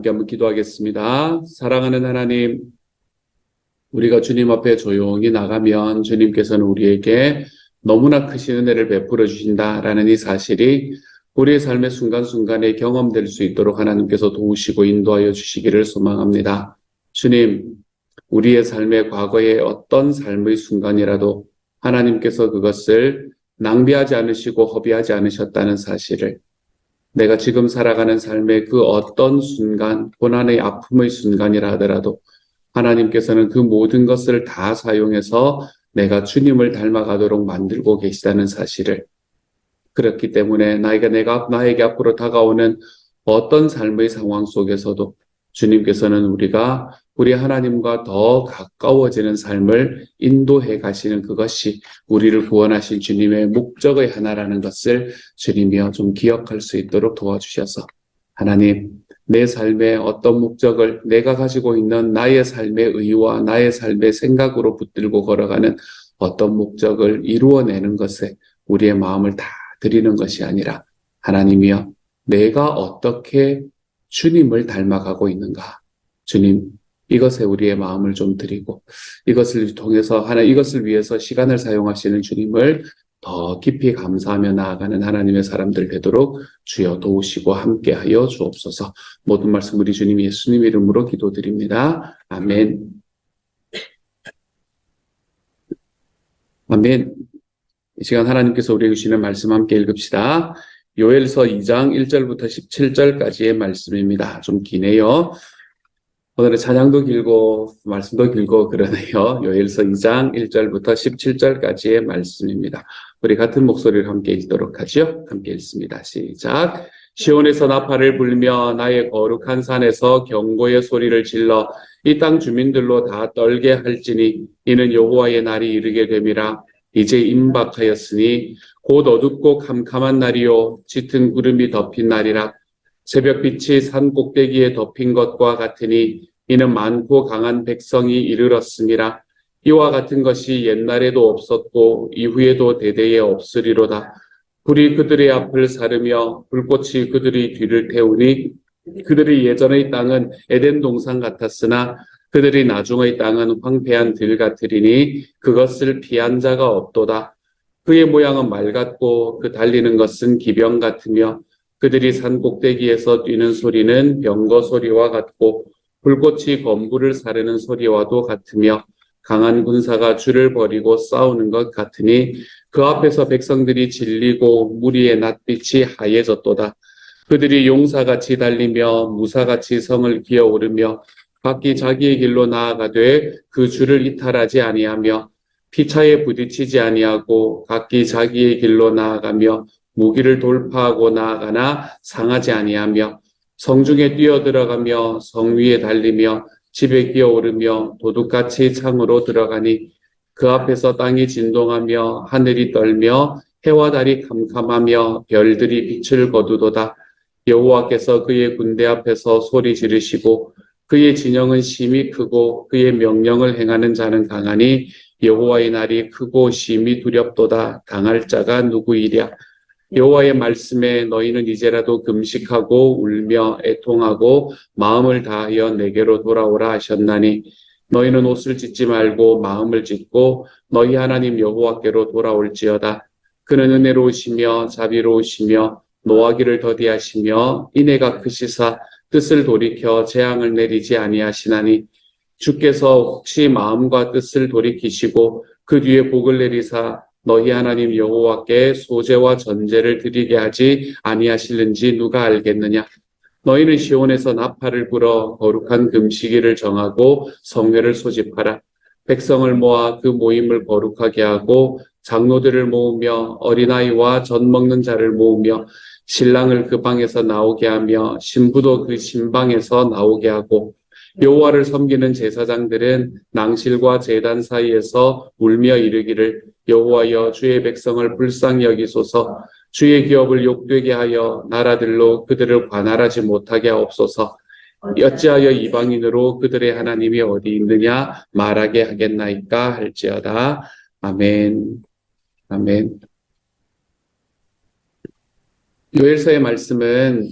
함께 한번 기도하겠습니다. 사랑하는 하나님, 우리가 주님 앞에 조용히 나가면 주님께서는 우리에게 너무나 크신 은혜를 베풀어 주신다라는 이 사실이 우리의 삶의 순간순간에 경험될 수 있도록 하나님께서 도우시고 인도하여 주시기를 소망합니다. 주님, 우리의 삶의 과거의 어떤 삶의 순간이라도 하나님께서 그것을 낭비하지 않으시고 허비하지 않으셨다는 사실을, 내가 지금 살아가는 삶의 그 어떤 순간, 고난의 아픔의 순간이라 하더라도 하나님께서는 그 모든 것을 다 사용해서 내가 주님을 닮아가도록 만들고 계시다는 사실을, 그렇기 때문에 나에게 앞으로 다가오는 어떤 삶의 상황 속에서도 주님께서는 우리 하나님과 더 가까워지는 삶을 인도해 가시는 그것이 우리를 구원하신 주님의 목적의 하나라는 것을 주님이여 좀 기억할 수 있도록 도와주셔서, 하나님, 내 삶의 어떤 목적을 내가 가지고 있는 나의 삶의 의와 나의 삶의 생각으로 붙들고 걸어가는 어떤 목적을 이루어내는 것에 우리의 마음을 다 드리는 것이 아니라, 하나님이여, 내가 어떻게 주님을 닮아가고 있는가, 주님, 이것에 우리의 마음을 좀 드리고 이것을 통해서 이것을 위해서 시간을 사용하시는 주님을 더 깊이 감사하며 나아가는 하나님의 사람들 되도록 주여 도우시고 함께하여 주옵소서. 모든 말씀 우리 주님 예수님 이름으로 기도드립니다. 아멘. 아멘. 이 시간 하나님께서 우리에게 주시는 말씀 함께 읽읍시다. 요엘서 2장 1절부터 17절까지의 말씀입니다. 좀 기네요. 오늘은 찬양도 길고 말씀도 길고 그러네요. 요엘서 2장 1절부터 17절까지의 말씀입니다. 우리 같은 목소리를 함께 읽도록 하죠. 함께 읽습니다. 시작. 시온에서 나팔을 불며 나의 거룩한 산에서 경고의 소리를 질러 이 땅 주민들로 다 떨게 할지니 이는 여호와의 날이 이르게 됨이라. 이제 임박하였으니 곧 어둡고 캄캄한 날이요 짙은 구름이 덮인 날이라. 새벽빛이 산 꼭대기에 덮인 것과 같으니 이는 많고 강한 백성이 이르렀음이라. 이와 같은 것이 옛날에도 없었고 이후에도 대대에 없으리로다. 불이 그들의 앞을 사르며 불꽃이 그들의 뒤를 태우니 그들의 예전의 땅은 에덴 동산 같았으나 그들의 나중의 땅은 황폐한 들 같으리니 그것을 피한 자가 없도다. 그의 모양은 말 같고 그 달리는 것은 기병 같으며 그들이 산 꼭대기에서 뛰는 소리는 병거 소리와 같고 불꽃이 건물을 사르는 소리와도 같으며 강한 군사가 줄을 벌이고 싸우는 것 같으니 그 앞에서 백성들이 질리고 무리의 낯빛이 하얘졌도다. 그들이 용사같이 달리며 무사같이 성을 기어오르며 각기 자기의 길로 나아가되 그 줄을 이탈하지 아니하며 피차에 부딪히지 아니하고 각기 자기의 길로 나아가며 무기를 돌파하고 나아가나 상하지 아니하며 성중에 뛰어들어가며 성 위에 달리며 집에 기어오르며 도둑같이 창으로 들어가니 그 앞에서 땅이 진동하며 하늘이 떨며 해와 달이 캄캄하며 별들이 빛을 거두도다. 여호와께서 그의 군대 앞에서 소리 지르시고 그의 진영은 심히 크고 그의 명령을 행하는 자는 강하니 여호와의 날이 크고 심히 두렵도다. 당할 자가 누구이랴. 여호와의 말씀에 너희는 이제라도 금식하고 울며 애통하고 마음을 다하여 내게로 돌아오라 하셨나니 너희는 옷을 찢지 말고 마음을 찢고 너희 하나님 여호와께로 돌아올지어다. 그는 은혜로우시며 자비로우시며 노하기를 더디하시며 인애가 크시사 뜻을 돌이켜 재앙을 내리지 아니하시나니 주께서 혹시 마음과 뜻을 돌이키시고 그 뒤에 복을 내리사 너희 하나님 여호와께 소제와 전제를 드리게 하지 아니하실는지 누가 알겠느냐. 너희는 시온에서 나팔을 불어 거룩한 금식일을 정하고 성회를 소집하라. 백성을 모아 그 모임을 거룩하게 하고 장로들을 모으며 어린아이와 젖 먹는 자를 모으며 신랑을 그 방에서 나오게 하며 신부도 그 신방에서 나오게 하고 여호와를 섬기는 제사장들은 낭실과 제단 사이에서 울며 이르기를 여호와여 주의 백성을 불쌍히 여기소서. 주의 기업을 욕되게 하여 나라들로 그들을 관할하지 못하게 하옵소서. 어찌하여 이방인으로 그들의 하나님이 어디 있느냐 말하게 하겠나이까 할지어다. 아멘. 아멘. 요엘서의 말씀은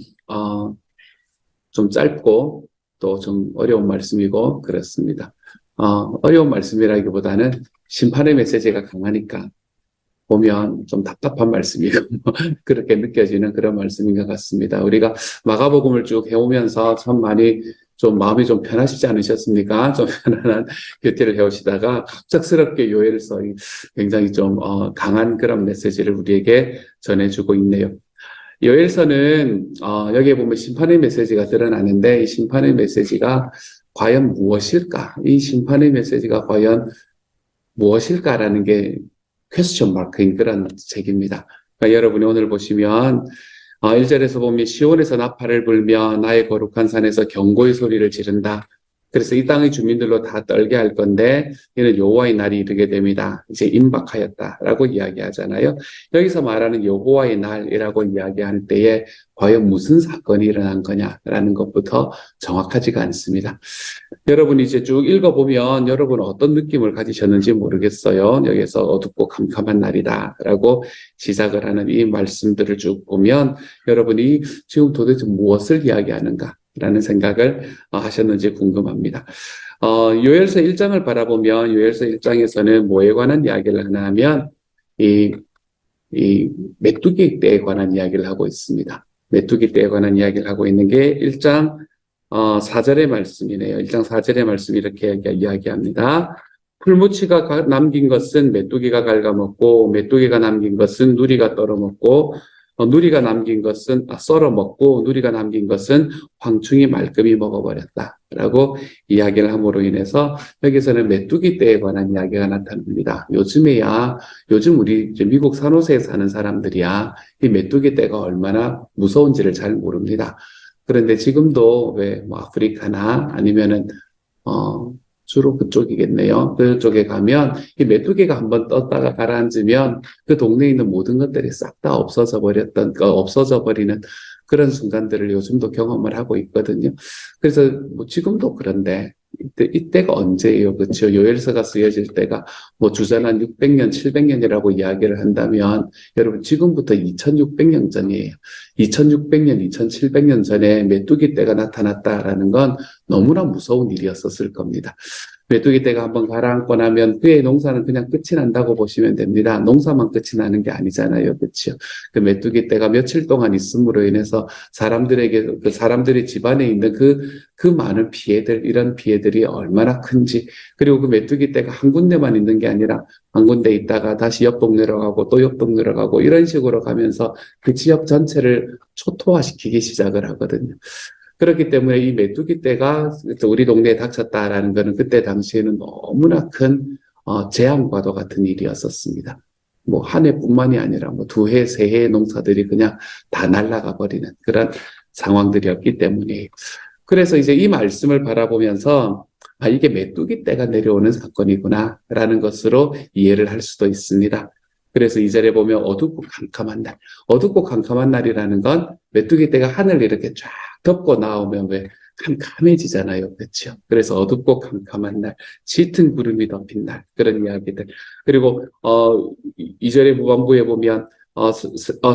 좀 짧고 또 좀 어려운 말씀이고 그렇습니다. 어려운 말씀이라기보다는 심판의 메시지가 강하니까 보면 좀 답답한 말씀이고 그렇게 느껴지는 그런 말씀인 것 같습니다. 우리가 마가복음을 쭉 해오면서 참 많이 좀 마음이 좀 편하시지 않으셨습니까? 좀 편안한 교태를 해오시다가 갑작스럽게 요엘서에 굉장히 좀 강한 그런 메시지를 우리에게 전해주고 있네요. 요엘서는 여기에 보면 심판의 메시지가 드러나는데 이 심판의 메시지가 과연 무엇일까? 이 심판의 메시지가 과연 무엇일까라는 게 퀘스천 마크인 그런 책입니다. 그러니까 여러분이 오늘 보시면 1절에서 보면 시온에서 나팔을 불며 나의 거룩한 산에서 경고의 소리를 지른다. 그래서 이 땅의 주민들로 다 떨게 할 건데 이는 여호와의 날이 이르게 됩니다. 이제 임박하였다라고 이야기하잖아요. 여기서 말하는 여호와의 날이라고 이야기할 때에 과연 무슨 사건이 일어난 거냐라는 것부터 정확하지가 않습니다. 여러분이 이제 쭉 읽어보면 여러분은 어떤 느낌을 가지셨는지 모르겠어요. 여기서 어둡고 캄캄한 날이다라고 시작을 하는 이 말씀들을 쭉 보면 여러분이 지금 도대체 무엇을 이야기하는가? 라는 생각을 하셨는지 궁금합니다. 요엘서 1장을 바라보면 요엘서 1장에서는 뭐에 관한 이야기를 하나 하면 이 메뚜기 떼에 관한 이야기를 하고 있습니다. 메뚜기 떼에 관한 이야기를 하고 있는 게 1장 4절의 말씀이네요. 1장 4절의 말씀이 이렇게 이야기합니다. 풀무치가 남긴 것은 메뚜기가 갉아먹고 메뚜기가 남긴 것은 누리가 떨어먹고 누리가 남긴 것은 썰어먹고 누리가 남긴 것은 황충이 말끔히 먹어버렸다라고 이야기를 함으로 인해서 여기서는 메뚜기 떼에 관한 이야기가 나타납니다. 요즘 우리 이제 미국 산호세에 사는 사람들이야 이 메뚜기 떼가 얼마나 무서운지를 잘 모릅니다. 그런데 지금도 왜 뭐 아프리카나 아니면은 주로 그쪽이겠네요. 그쪽에 가면 이 메뚜기가 한번 떴다가 가라앉으면 그 동네에 있는 모든 것들이 싹 다 없어져 버리는 그런 순간들을 요즘도 경험을 하고 있거든요. 그래서 뭐 지금도 그런데 이때가 언제예요? 그렇죠? 요엘서가 쓰여질 때가 뭐 주전 600년, 700년이라고 이야기를 한다면 여러분 지금부터 2600년 전이에요. 2600년, 2700년 전에 메뚜기 떼가 나타났다라는 건 너무나 무서운 일이었었을 겁니다. 메뚜기 떼가 한번 가라앉고 나면 그의 농사는 그냥 끝이 난다고 보시면 됩니다. 농사만 끝이 나는 게 아니잖아요. 그렇죠? 그 메뚜기 떼가 며칠 동안 있음으로 인해서 사람들의 집안에 있는 그 많은 피해들, 이런 피해들이 얼마나 큰지, 그리고 그 메뚜기 떼가 한 군데만 있는 게 아니라 한 군데 있다가 다시 옆 동네로 가고 또 옆 동네로 가고 이런 식으로 가면서 그 지역 전체를 초토화시키기 시작을 하거든요. 그렇기 때문에 이 메뚜기 떼가 우리 동네에 닥쳤다라는 것은 그때 당시에는 너무나 큰 재앙과도 같은 일이었었습니다. 뭐 한 해뿐만이 아니라 뭐 두 해, 세 해의 농사들이 그냥 다 날아가 버리는 그런 상황들이었기 때문이에요. 그래서 이제 이 말씀을 바라보면서 이게 메뚜기 떼가 내려오는 사건이구나라는 것으로 이해를 할 수도 있습니다. 그래서 2절에 보면 어둡고 캄캄한 날. 어둡고 캄캄한 날이라는 건 메뚜기 떼가 하늘을 이렇게 쫙 덮고 나오면 왜 캄캄해지잖아요. 그렇죠? 그래서 어둡고 캄캄한 날, 짙은 구름이 덮인 날, 그런 이야기들. 그리고 2절의 후반부에 보면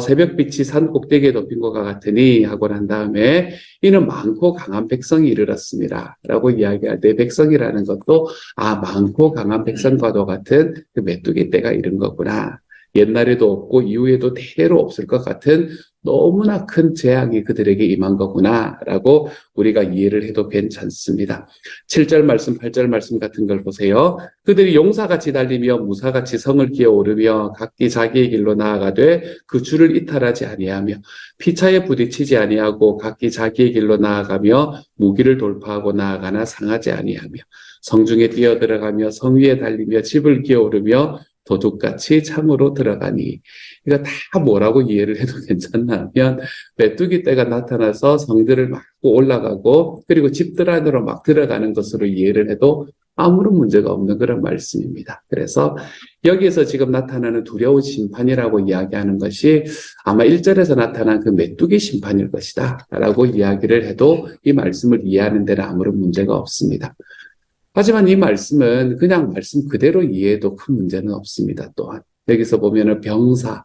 새벽빛이 산 꼭대기에 덮인 것과 같으니 하고 난 다음에 이는 많고 강한 백성이 이르렀습니다. 라고 이야기할 때 백성이라는 것도 많고 강한 백성과도 같은 그 메뚜기 떼가 이른 거구나. 옛날에도 없고 이후에도 대대로 없을 것 같은 너무나 큰 재앙이 그들에게 임한 거구나라고 우리가 이해를 해도 괜찮습니다. 7절 말씀, 8절 말씀 같은 걸 보세요. 그들이 용사같이 달리며 무사같이 성을 기어오르며 각기 자기의 길로 나아가되 그 주를 이탈하지 아니하며 피차에 부딪히지 아니하고 각기 자기의 길로 나아가며 무기를 돌파하고 나아가나 상하지 아니하며 성중에 뛰어들어가며 성 위에 달리며 집을 기어오르며 도둑같이 창으로 들어가니. 이거 다 뭐라고 이해를 해도 괜찮나 하면 메뚜기 떼가 나타나서 성들을 막고 올라가고 그리고 집들 안으로 막 들어가는 것으로 이해를 해도 아무런 문제가 없는 그런 말씀입니다. 그래서 여기에서 지금 나타나는 두려운 심판이라고 이야기하는 것이 아마 1절에서 나타난 그 메뚜기 심판일 것이다 라고 이야기를 해도 이 말씀을 이해하는 데는 아무런 문제가 없습니다. 하지만 이 말씀은 그냥 말씀 그대로 이해해도 큰 문제는 없습니다. 또한 여기서 보면은 병사,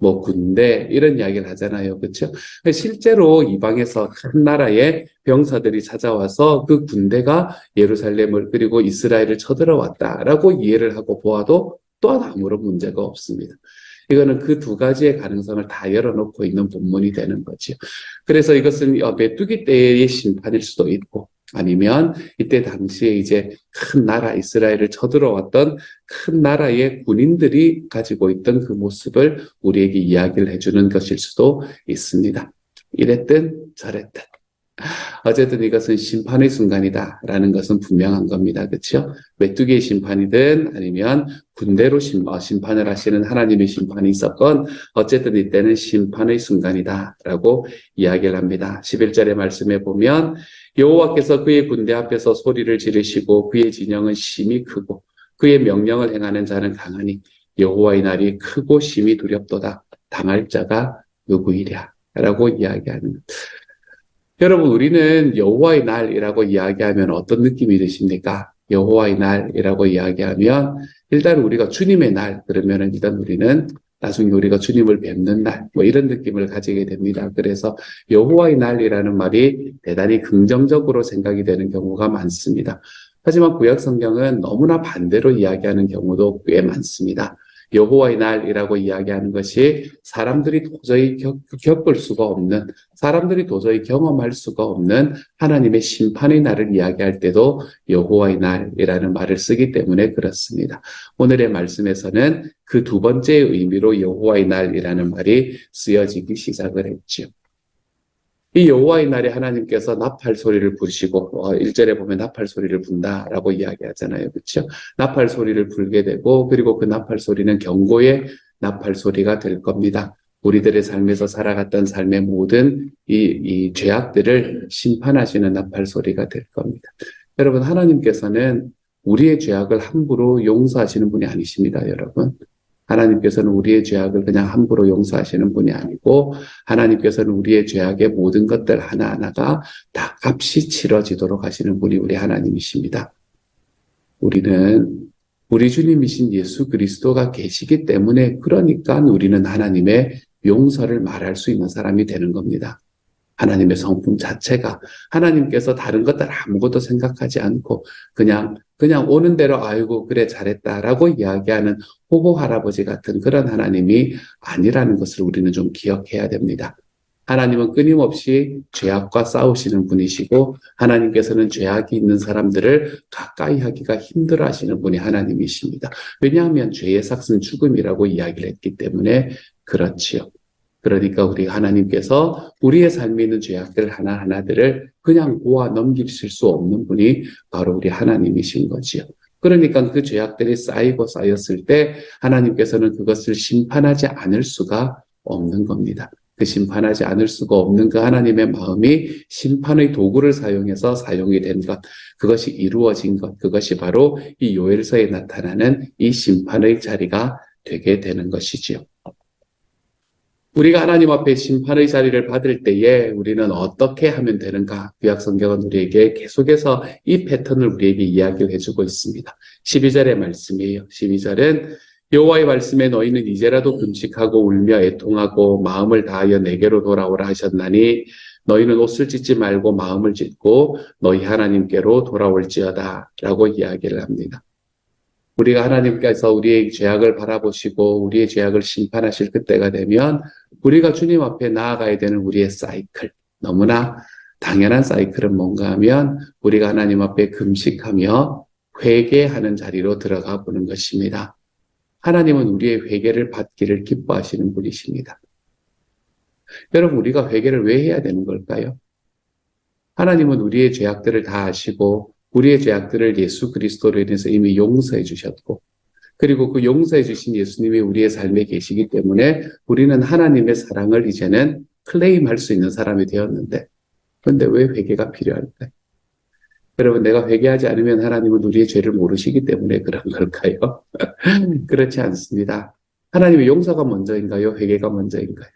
뭐 군대 이런 이야기를 하잖아요. 그렇죠? 실제로 이방에서 큰 나라의 병사들이 찾아와서 그 군대가 예루살렘을 그리고 이스라엘을 쳐들어왔다라고 이해를 하고 보아도 또한 아무런 문제가 없습니다. 이거는 그 두 가지의 가능성을 다 열어놓고 있는 본문이 되는 거죠. 그래서 이것은 메뚜기 때의 심판일 수도 있고 아니면 이때 당시에 이제 큰 나라 이스라엘을 쳐들어왔던 큰 나라의 군인들이 가지고 있던 그 모습을 우리에게 이야기를 해주는 것일 수도 있습니다. 이랬든 저랬든 어쨌든 이것은 심판의 순간이다라는 것은 분명한 겁니다. 그렇죠? 메뚜기의 심판이든 아니면 군대로 심판을 하시는 하나님의 심판이 있었건 어쨌든 이때는 심판의 순간이다라고 이야기를 합니다. 11절의 말씀에 보면 여호와께서 그의 군대 앞에서 소리를 지르시고 그의 진영은 심히 크고 그의 명령을 행하는 자는 강하니 여호와의 날이 크고 심히 두렵도다. 당할 자가 누구이랴 라고 이야기하는 것. 여러분, 우리는 여호와의 날이라고 이야기하면 어떤 느낌이 드십니까? 여호와의 날이라고 이야기하면 일단 우리가 주님의 날 그러면은 일단 우리는 나중에 우리가 주님을 뵙는 날 뭐 이런 느낌을 가지게 됩니다. 그래서 여호와의 날이라는 말이 대단히 긍정적으로 생각이 되는 경우가 많습니다. 하지만 구약 성경은 너무나 반대로 이야기하는 경우도 꽤 많습니다. 여호와의 날이라고 이야기하는 것이 사람들이 도저히 겪을 수가 없는, 사람들이 도저히 경험할 수가 없는 하나님의 심판의 날을 이야기할 때도 여호와의 날이라는 말을 쓰기 때문에 그렇습니다. 오늘의 말씀에서는 그 두 번째 의미로 여호와의 날이라는 말이 쓰여지기 시작을 했죠. 이 여호와의 날에 하나님께서 나팔 소리를 부르시고 1절에 보면 나팔 소리를 분다라고 이야기하잖아요. 그렇죠? 나팔 소리를 불게 되고 그리고 그 나팔 소리는 경고의 나팔 소리가 될 겁니다. 우리들의 삶에서 살아갔던 삶의 모든 이 죄악들을 심판하시는 나팔 소리가 될 겁니다. 여러분, 하나님께서는 우리의 죄악을 함부로 용서하시는 분이 아니십니다, 여러분. 하나님께서는 우리의 죄악을 그냥 함부로 용서하시는 분이 아니고 하나님께서는 우리의 죄악의 모든 것들 하나하나가 다 값이 치러지도록 하시는 분이 우리 하나님이십니다. 우리는 우리 주님이신 예수 그리스도가 계시기 때문에 그러니까 우리는 하나님의 용서를 말할 수 있는 사람이 되는 겁니다. 하나님의 성품 자체가 하나님께서 다른 것들 아무것도 생각하지 않고 그냥 오는 대로 아이고 그래 잘했다라고 이야기하는 호호 할아버지 같은 그런 하나님이 아니라는 것을 우리는 좀 기억해야 됩니다. 하나님은 끊임없이 죄악과 싸우시는 분이시고 하나님께서는 죄악이 있는 사람들을 가까이 하기가 힘들어 하시는 분이 하나님이십니다. 왜냐하면 죄의 삭은 죽음이라고 이야기를 했기 때문에 그렇지요. 그러니까 우리 하나님께서 우리의 삶에 있는 죄악들 하나하나들을 그냥 보아 넘기실 수 없는 분이 바로 우리 하나님이신 거지요. 그러니까 그 죄악들이 쌓이고 쌓였을 때 하나님께서는 그것을 심판하지 않을 수가 없는 겁니다. 그 심판하지 않을 수가 없는 그 하나님의 마음이 심판의 도구를 사용해서 사용이 된 것, 그것이 이루어진 것, 그것이 바로 이 요엘서에 나타나는 이 심판의 자리가 되게 되는 것이지요. 우리가 하나님 앞에 심판의 자리를 받을 때에 우리는 어떻게 하면 되는가? 구약 성경은 우리에게 계속해서 이 패턴을 우리에게 이야기를 해주고 있습니다. 12절의 말씀이에요. 12절은 여호와의 말씀에 너희는 이제라도 금식하고 울며 애통하고 마음을 다하여 내게로 돌아오라 하셨나니 너희는 옷을 찢지 말고 마음을 찢고 너희 하나님께로 돌아올지어다 라고 이야기를 합니다. 우리가 하나님께서 우리의 죄악을 바라보시고 우리의 죄악을 심판하실 그때가 되면 우리가 주님 앞에 나아가야 되는 우리의 사이클, 너무나 당연한 사이클은 뭔가 하면 우리가 하나님 앞에 금식하며 회개하는 자리로 들어가 보는 것입니다. 하나님은 우리의 회개를 받기를 기뻐하시는 분이십니다. 여러분, 우리가 회개를 왜 해야 되는 걸까요? 하나님은 우리의 죄악들을 다 아시고 우리의 죄악들을 예수 그리스도로 인해서 이미 용서해 주셨고 그리고 그 용서해 주신 예수님이 우리의 삶에 계시기 때문에 우리는 하나님의 사랑을 이제는 클레임할 수 있는 사람이 되었는데 그런데 왜 회개가 필요할까요? 여러분, 내가 회개하지 않으면 하나님은 우리의 죄를 모르시기 때문에 그런 걸까요? 그렇지 않습니다. 하나님의 용서가 먼저인가요? 회개가 먼저인가요?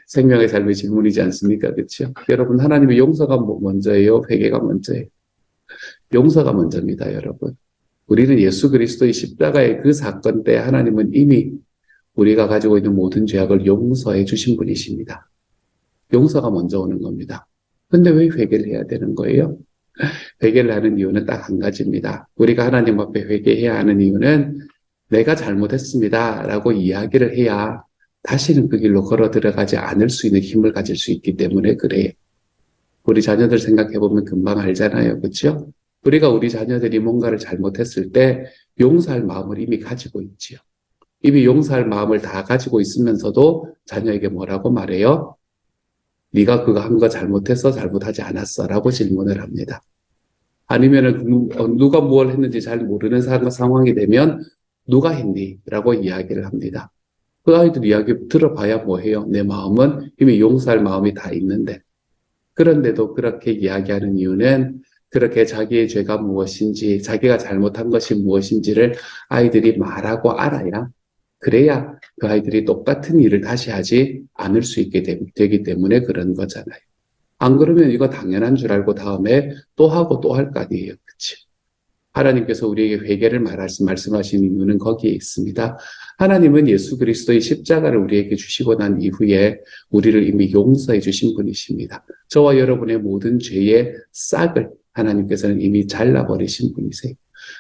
생명의 삶의 질문이지 않습니까? 그렇죠? 여러분, 하나님의 용서가 먼저예요? 회개가 먼저예요? 용서가 먼저입니다, 여러분. 우리는 예수 그리스도의 십자가의 그 사건 때 하나님은 이미 우리가 가지고 있는 모든 죄악을 용서해 주신 분이십니다. 용서가 먼저 오는 겁니다. 근데 왜 회개를 해야 되는 거예요? 회개를 하는 이유는 딱 한 가지입니다. 우리가 하나님 앞에 회개해야 하는 이유는 내가 잘못했습니다 라고 이야기를 해야 다시는 그 길로 걸어 들어가지 않을 수 있는 힘을 가질 수 있기 때문에 그래요. 우리 자녀들 생각해보면 금방 알잖아요. 그렇죠? 우리가 우리 자녀들이 뭔가를 잘못했을 때 용서할 마음을 이미 가지고 있지요. 이미 용서할 마음을 다 가지고 있으면서도 자녀에게 뭐라고 말해요? 네가 그거 한 거 잘못했어? 잘못하지 않았어? 라고 질문을 합니다. 아니면은 누가 뭘 했는지 잘 모르는 상황이 되면 누가 했니? 라고 이야기를 합니다. 그 아이들 이야기 들어봐야 뭐해요? 내 마음은 이미 용서할 마음이 다 있는데. 그런데도 그렇게 이야기하는 이유는 그렇게 자기의 죄가 무엇인지, 자기가 잘못한 것이 무엇인지를 아이들이 말하고 알아야, 그래야 그 아이들이 똑같은 일을 다시 하지 않을 수 있게 되기 때문에 그런 거잖아요. 안 그러면 이거 당연한 줄 알고 다음에 또 하고 또 할 거 아니에요. 그치? 하나님께서 우리에게 회개를 말씀하시는 이유는 거기에 있습니다. 하나님은 예수 그리스도의 십자가를 우리에게 주시고 난 이후에 우리를 이미 용서해 주신 분이십니다. 저와 여러분의 모든 죄의 싹을 하나님께서는 이미 잘라버리신 분이세요.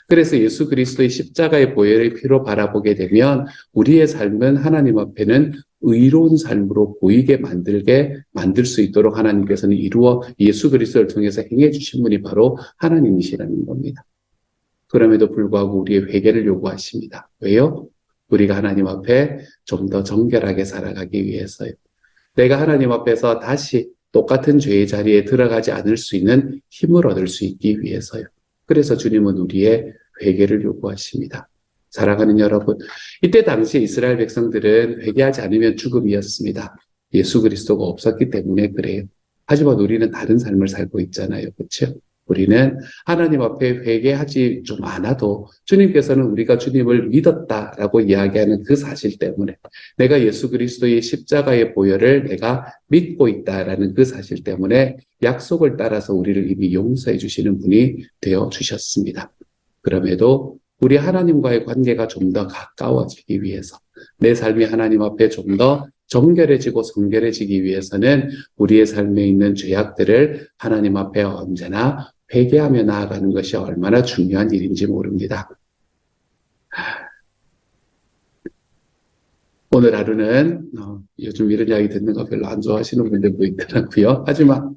그래서 예수 그리스도의 십자가의 보혈의 피로 바라보게 되면 우리의 삶은 하나님 앞에는 의로운 삶으로 보이게 만들 수 있도록 하나님께서는 예수 그리스도를 통해서 행해 주신 분이 바로 하나님이시라는 겁니다. 그럼에도 불구하고 우리의 회개를 요구하십니다. 왜요? 우리가 하나님 앞에 좀 더 정결하게 살아가기 위해서요. 내가 하나님 앞에서 다시 똑같은 죄의 자리에 들어가지 않을 수 있는 힘을 얻을 수 있기 위해서요. 그래서 주님은 우리의 회개를 요구하십니다. 사랑하는 여러분, 이때 당시 이스라엘 백성들은 회개하지 않으면 죽음이었습니다. 예수 그리스도가 없었기 때문에 그래요. 하지만 우리는 다른 삶을 살고 있잖아요. 그렇죠? 우리는 하나님 앞에 회개하지 좀 않아도 주님께서는 우리가 주님을 믿었다라고 이야기하는 그 사실 때문에 내가 예수 그리스도의 십자가의 보혈을 내가 믿고 있다라는 그 사실 때문에 약속을 따라서 우리를 이미 용서해 주시는 분이 되어 주셨습니다. 그럼에도 우리 하나님과의 관계가 좀 더 가까워지기 위해서 내 삶이 하나님 앞에 좀 더 정결해지고 성결해지기 위해서는 우리의 삶에 있는 죄악들을 하나님 앞에 언제나 회개하며 나아가는 것이 얼마나 중요한 일인지 모릅니다. 오늘 하루는 요즘 이런 이야기 듣는 거 별로 안 좋아하시는 분들도 있더라고요. 하지만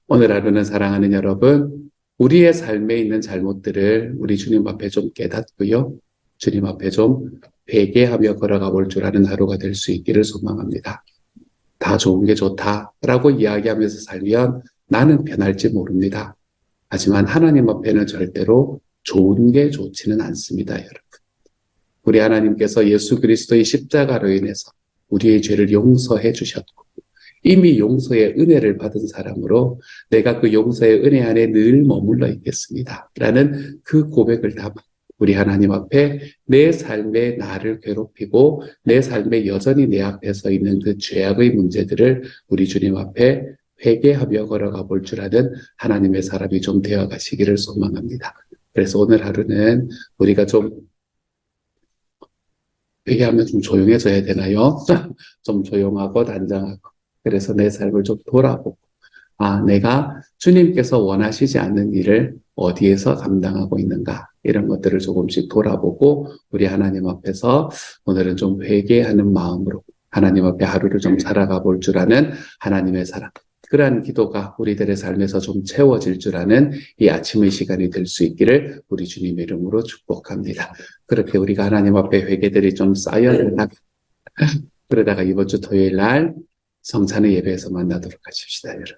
오늘 하루는 사랑하는 여러분, 우리의 삶에 있는 잘못들을 우리 주님 앞에 좀 깨닫고요. 주님 앞에 좀 회개하며 걸어가 볼 줄 아는 하루가 될 수 있기를 소망합니다. 다 좋은 게 좋다라고 이야기하면서 살면 나는 변할지 모릅니다. 하지만 하나님 앞에는 절대로 좋은 게 좋지는 않습니다, 여러분. 우리 하나님께서 예수 그리스도의 십자가로 인해서 우리의 죄를 용서해 주셨고 이미 용서의 은혜를 받은 사람으로 내가 그 용서의 은혜 안에 늘 머물러 있겠습니다. 라는 그 고백을 담아 우리 하나님 앞에 내 삶에 나를 괴롭히고 내 삶에 여전히 내 앞에 서 있는 그 죄악의 문제들을 우리 주님 앞에 회개하며 걸어가 볼 줄 아는 하나님의 사람이 좀 되어 가시기를 소망합니다. 그래서 오늘 하루는 우리가 좀 회개하면 좀 조용해져야 되나요? 좀 조용하고 단정하고 그래서 내 삶을 좀 돌아보고 내가 주님께서 원하시지 않는 일을 어디에서 감당하고 있는가 이런 것들을 조금씩 돌아보고 우리 하나님 앞에서 오늘은 좀 회개하는 마음으로 하나님 앞에 하루를 좀 살아가 볼 줄 아는 하나님의 사람 그러한 기도가 우리들의 삶에서 좀 채워질 줄 아는 이 아침의 시간이 될 수 있기를 우리 주님의 이름으로 축복합니다. 그렇게 우리가 하나님 앞에 회개들이 좀 쌓여나가 그러다가 이번 주 토요일 날 성찬의 예배에서 만나도록 하십시다, 여러분.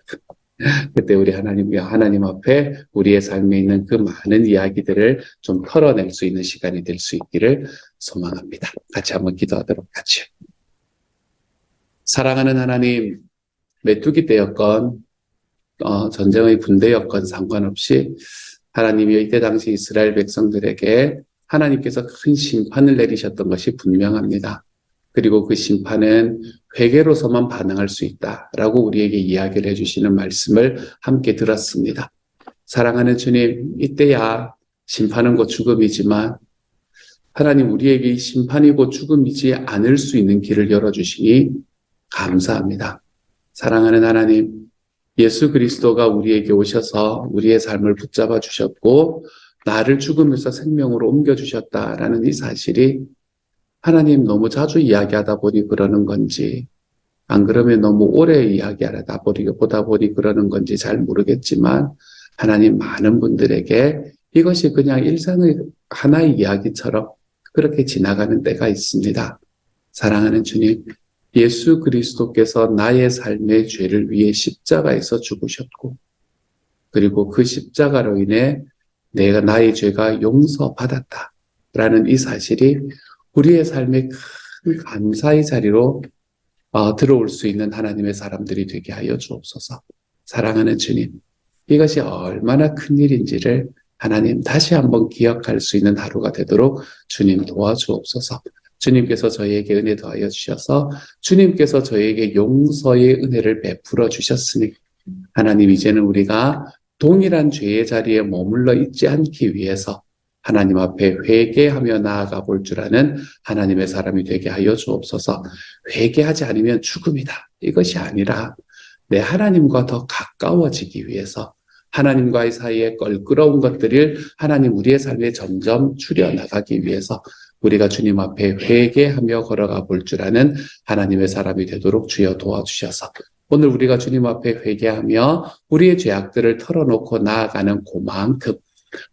그때 우리 하나님 앞에 우리의 삶에 있는 그 많은 이야기들을 좀 털어낼 수 있는 시간이 될 수 있기를 소망합니다. 같이 한번 기도하도록 하죠. 사랑하는 하나님, 메뚜기 때였건 전쟁의 군대였건 상관없이 하나님이 이때 당시 이스라엘 백성들에게 하나님께서 큰 심판을 내리셨던 것이 분명합니다. 그리고 그 심판은 회개로서만 반응할 수 있다라고 우리에게 이야기를 해주시는 말씀을 함께 들었습니다. 사랑하는 주님, 이때야 심판은 곧 죽음이지만 하나님 우리에게 이 심판이고 죽음이지 않을 수 있는 길을 열어주시니 감사합니다. 사랑하는 하나님, 예수 그리스도가 우리에게 오셔서 우리의 삶을 붙잡아 주셨고 나를 죽음에서 생명으로 옮겨주셨다라는 이 사실이 하나님 너무 자주 이야기하다 보니 그러는 건지 안 그러면 너무 오래 이야기하다 보다 보니 그러는 건지 잘 모르겠지만 하나님 많은 분들에게 이것이 그냥 일상의 하나의 이야기처럼 그렇게 지나가는 때가 있습니다. 사랑하는 주님, 예수 그리스도께서 나의 삶의 죄를 위해 십자가에서 죽으셨고 그리고 그 십자가로 인해 나의 죄가 용서받았다라는 이 사실이 우리의 삶의 큰 감사의 자리로 들어올 수 있는 하나님의 사람들이 되게 하여 주옵소서. 사랑하는 주님, 이것이 얼마나 큰 일인지를 하나님 다시 한번 기억할 수 있는 하루가 되도록 주님 도와주옵소서. 주님께서 저희에게 은혜 더하여 주셔서 주님께서 저희에게 용서의 은혜를 베풀어 주셨으니 하나님 이제는 우리가 동일한 죄의 자리에 머물러 있지 않기 위해서 하나님 앞에 회개하며 나아가 볼 줄 아는 하나님의 사람이 되게 하여 주옵소서. 회개하지 않으면 죽음이다. 이것이 아니라 내 하나님과 더 가까워지기 위해서 하나님과의 사이에 껄끄러운 것들을 하나님 우리의 삶에 점점 줄여나가기 위해서 우리가 주님 앞에 회개하며 걸어가 볼 줄 아는 하나님의 사람이 되도록 주여 도와주셔서 오늘 우리가 주님 앞에 회개하며 우리의 죄악들을 털어놓고 나아가는 그만큼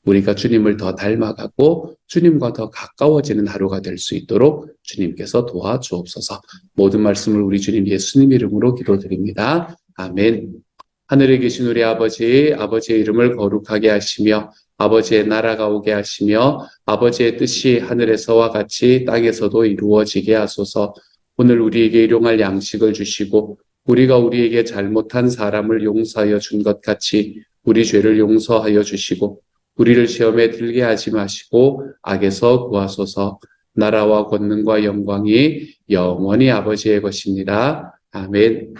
우리가 주님을 더 닮아가고 주님과 더 가까워지는 하루가 될 수 있도록 주님께서 도와주옵소서. 모든 말씀을 우리 주님 예수님 이름으로 기도드립니다. 아멘. 하늘에 계신 우리 아버지, 아버지의 이름을 거룩하게 하시며 아버지의 나라가 오게 하시며 아버지의 뜻이 하늘에서와 같이 땅에서도 이루어지게 하소서. 오늘 우리에게 일용할 양식을 주시고 우리가 우리에게 잘못한 사람을 용서하여 준 것 같이 우리 죄를 용서하여 주시고 우리를 시험에 들게 하지 마시고 악에서 구하소서. 나라와 권능과 영광이 영원히 아버지의 것입니다. 아멘.